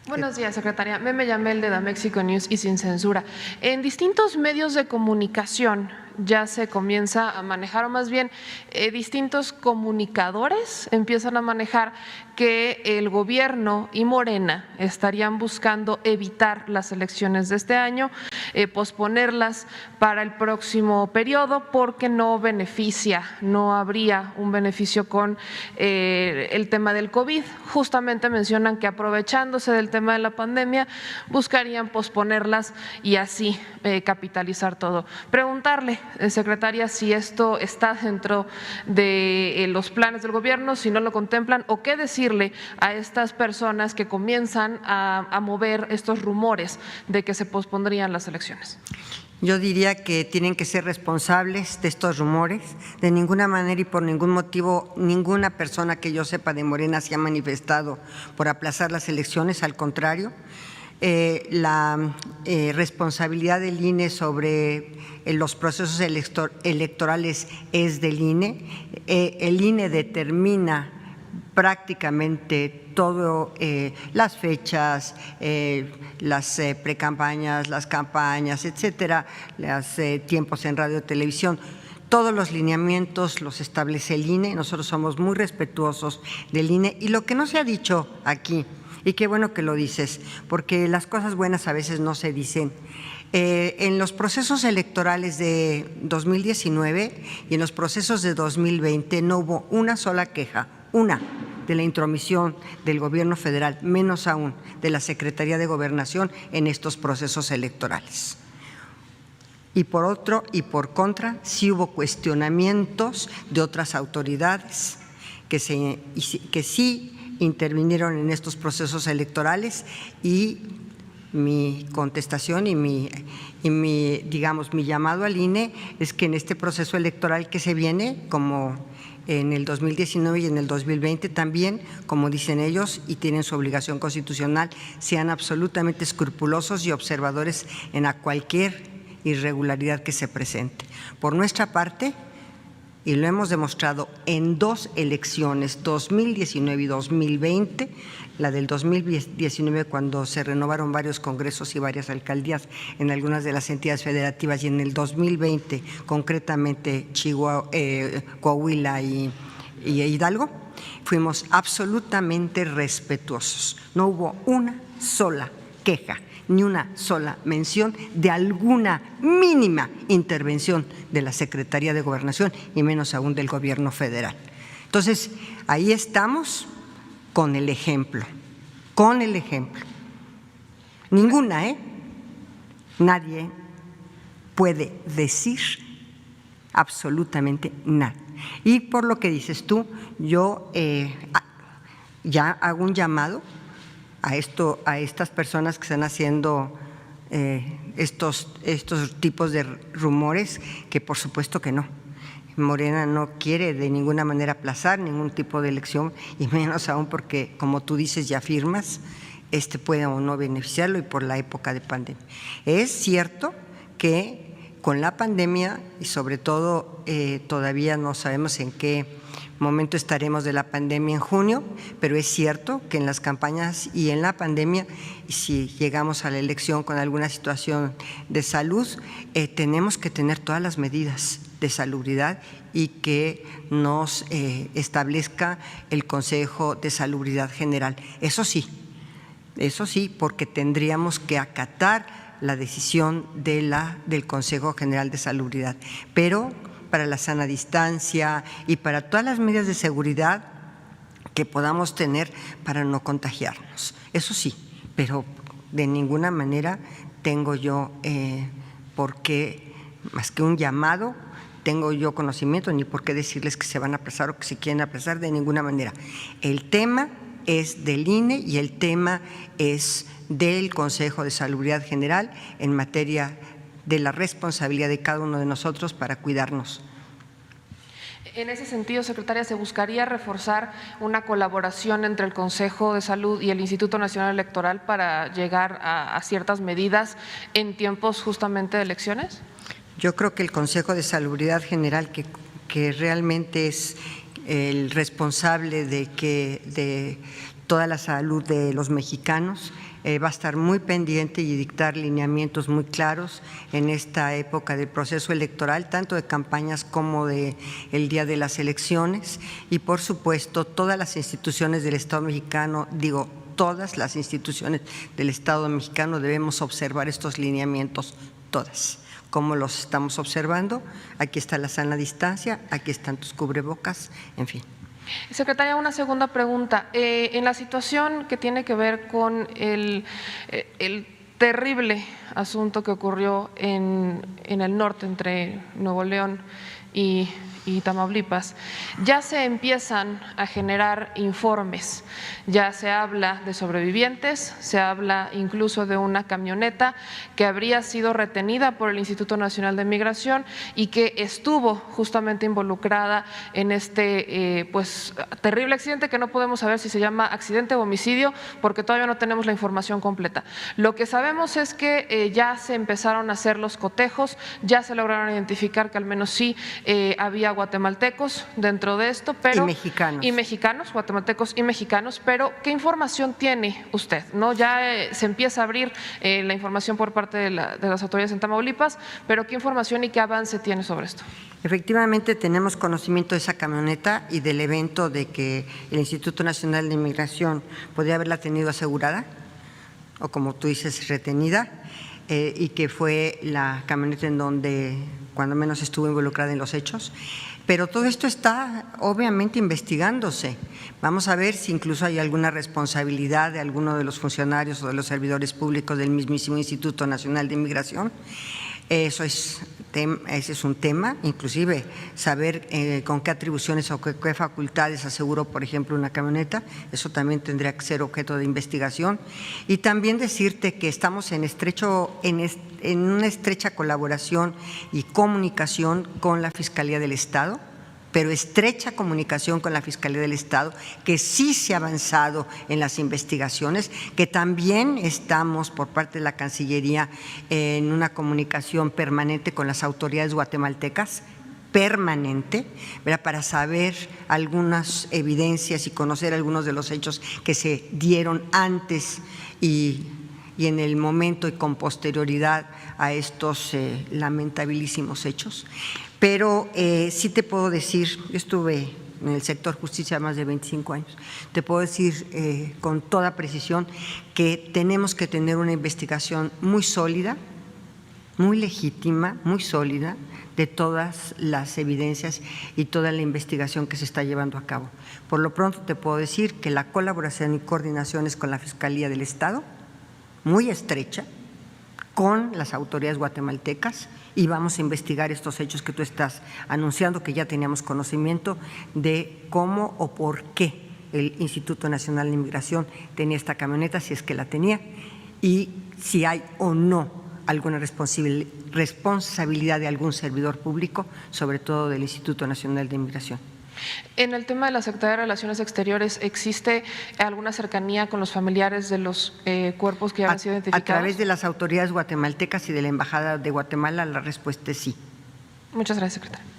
Buenos días, secretaria. Meme Yamel de Damexico News y Sin Censura. En distintos medios de comunicación ya se comienza a manejar, o más bien distintos comunicadores empiezan a manejar que el gobierno y Morena estarían buscando evitar las elecciones de este año, posponerlas para el próximo periodo porque no beneficia, no habría un beneficio con el tema del COVID. Justamente mencionan que aprovechándose del tema de la pandemia buscarían posponerlas y así capitalizar todo. Preguntarle, secretaria, si esto está dentro de los planes del gobierno, si no lo contemplan, o qué decirle a estas personas que comienzan a mover estos rumores de que se pospondrían las elecciones. Yo diría que tienen que ser responsables de estos rumores. De ninguna manera y por ningún motivo, ninguna persona que yo sepa de Morena se ha manifestado por aplazar las elecciones, al contrario. La responsabilidad del INE sobre los procesos electorales es del INE. El INE determina prácticamente todo, las fechas, las precampañas, las campañas, etcétera, los tiempos en radio y televisión. Todos los lineamientos los establece el INE. Nosotros somos muy respetuosos del INE. Y lo que no se ha dicho aquí, y qué bueno que lo dices, porque las cosas buenas a veces no se dicen. En los procesos electorales de 2019 y en los procesos de 2020 no hubo una sola queja, una, de la intromisión del gobierno federal, menos aún de la Secretaría de Gobernación en estos procesos electorales. Y por otro y por contra, sí hubo cuestionamientos de otras autoridades que sí intervinieron en estos procesos electorales, y mi contestación y mi llamado al INE es que en este proceso electoral que se viene, como en el 2019 y en el 2020 también, como dicen ellos y tienen su obligación constitucional, sean absolutamente escrupulosos y observadores en cualquier irregularidad que se presente. Por nuestra parte, y lo hemos demostrado en dos elecciones, 2019 y 2020, la del 2019 cuando se renovaron varios congresos y varias alcaldías en algunas de las entidades federativas, y en el 2020 concretamente Coahuila y Hidalgo, fuimos absolutamente respetuosos. No hubo una sola queja, ni una sola mención de alguna mínima intervención de la Secretaría de Gobernación y menos aún del gobierno federal. Entonces, ahí estamos con el ejemplo, Ninguna, nadie puede decir absolutamente nada. Y por lo que dices tú, yo ya hago un llamado a estas personas que están haciendo estos tipos de rumores, que por supuesto que no. Morena no quiere de ninguna manera aplazar ningún tipo de elección, y menos aún porque, como tú dices y afirmas, puede o no beneficiarlo, y por la época de pandemia. Es cierto que con la pandemia, y sobre todo todavía no sabemos en qué momento estaremos de la pandemia en junio, pero es cierto que en las campañas y en la pandemia, y si llegamos a la elección con alguna situación de salud, tenemos que tener todas las medidas de salubridad y que nos establezca el Consejo de Salubridad General. Eso sí, porque tendríamos que acatar la decisión del Consejo General de Salubridad, pero para la sana distancia y para todas las medidas de seguridad que podamos tener para no contagiarnos. Eso sí, pero de ninguna manera tengo yo por qué, más que un llamado, tengo yo conocimiento ni por qué decirles que se van a aplazar o que se quieren aplazar, de ninguna manera. El tema es del INE y el tema es del Consejo de Salubridad General en materia de la responsabilidad de cada uno de nosotros para cuidarnos. En ese sentido, secretaria, ¿se buscaría reforzar una colaboración entre el Consejo de Salud y el Instituto Nacional Electoral para llegar a ciertas medidas en tiempos justamente de elecciones? Yo creo que el Consejo de Salubridad General, que realmente es el responsable de toda la salud de los mexicanos. Va a estar muy pendiente y dictar lineamientos muy claros en esta época del proceso electoral, tanto de campañas como de el día de las elecciones. Y por supuesto, todas las instituciones del Estado mexicano, todas las instituciones del Estado mexicano debemos observar estos lineamientos, todas. ¿Cómo los estamos observando? Aquí está la sana distancia, aquí están tus cubrebocas, en fin. Secretaria, una segunda pregunta. En la situación que tiene que ver con el terrible asunto que ocurrió en el norte, entre Nuevo León y Tamaulipas, ya se empiezan a generar informes, ya se habla de sobrevivientes, se habla incluso de una camioneta que habría sido retenida por el Instituto Nacional de Migración y que estuvo justamente involucrada en este terrible accidente que no podemos saber si se llama accidente o homicidio porque todavía no tenemos la información completa. Lo que sabemos es que ya se empezaron a hacer los cotejos, ya se lograron identificar que al menos sí había guatemaltecos dentro de esto, pero y mexicanos, guatemaltecos y mexicanos, pero ¿qué información tiene usted? ¿No? Ya se empieza a abrir la información por parte de las autoridades en Tamaulipas, pero ¿qué información y qué avance tiene sobre esto? Efectivamente, tenemos conocimiento de esa camioneta y del evento de que el Instituto Nacional de Migración podría haberla tenido asegurada, o como tú dices, retenida, y que fue la camioneta en donde cuando menos estuvo involucrada en los hechos. Pero todo esto está obviamente investigándose. Vamos a ver si incluso hay alguna responsabilidad de alguno de los funcionarios o de los servidores públicos del mismísimo Instituto Nacional de Migración. Ese es un tema, inclusive saber con qué atribuciones o qué facultades aseguró, por ejemplo, una camioneta, eso también tendría que ser objeto de investigación. Y también decirte que estamos en una estrecha colaboración y comunicación con la Fiscalía del Estado, pero estrecha comunicación con la Fiscalía del Estado, que sí se ha avanzado en las investigaciones, que también estamos por parte de la Cancillería en una comunicación permanente con las autoridades guatemaltecas, permanente, ¿verdad?, para saber algunas evidencias y conocer algunos de los hechos que se dieron antes y en el momento y con posterioridad a estos lamentabilísimos hechos. Pero sí te puedo decir, yo estuve en el sector justicia más de 25 años, te puedo decir con toda precisión que tenemos que tener una investigación muy sólida, muy legítima, muy sólida, de todas las evidencias y toda la investigación que se está llevando a cabo. Por lo pronto te puedo decir que la colaboración y coordinación es con la Fiscalía del Estado, muy estrecha, con las autoridades guatemaltecas, y vamos a investigar estos hechos que tú estás anunciando, que ya teníamos conocimiento de cómo o por qué el Instituto Nacional de Migración tenía esta camioneta, si es que la tenía, y si hay o no alguna responsabilidad de algún servidor público, sobre todo del Instituto Nacional de Migración. En el tema de la Secretaría de Relaciones Exteriores, ¿existe alguna cercanía con los familiares de los cuerpos que ya han sido identificados? A través de las autoridades guatemaltecas y de la Embajada de Guatemala, la respuesta es sí. Muchas gracias, secretaria.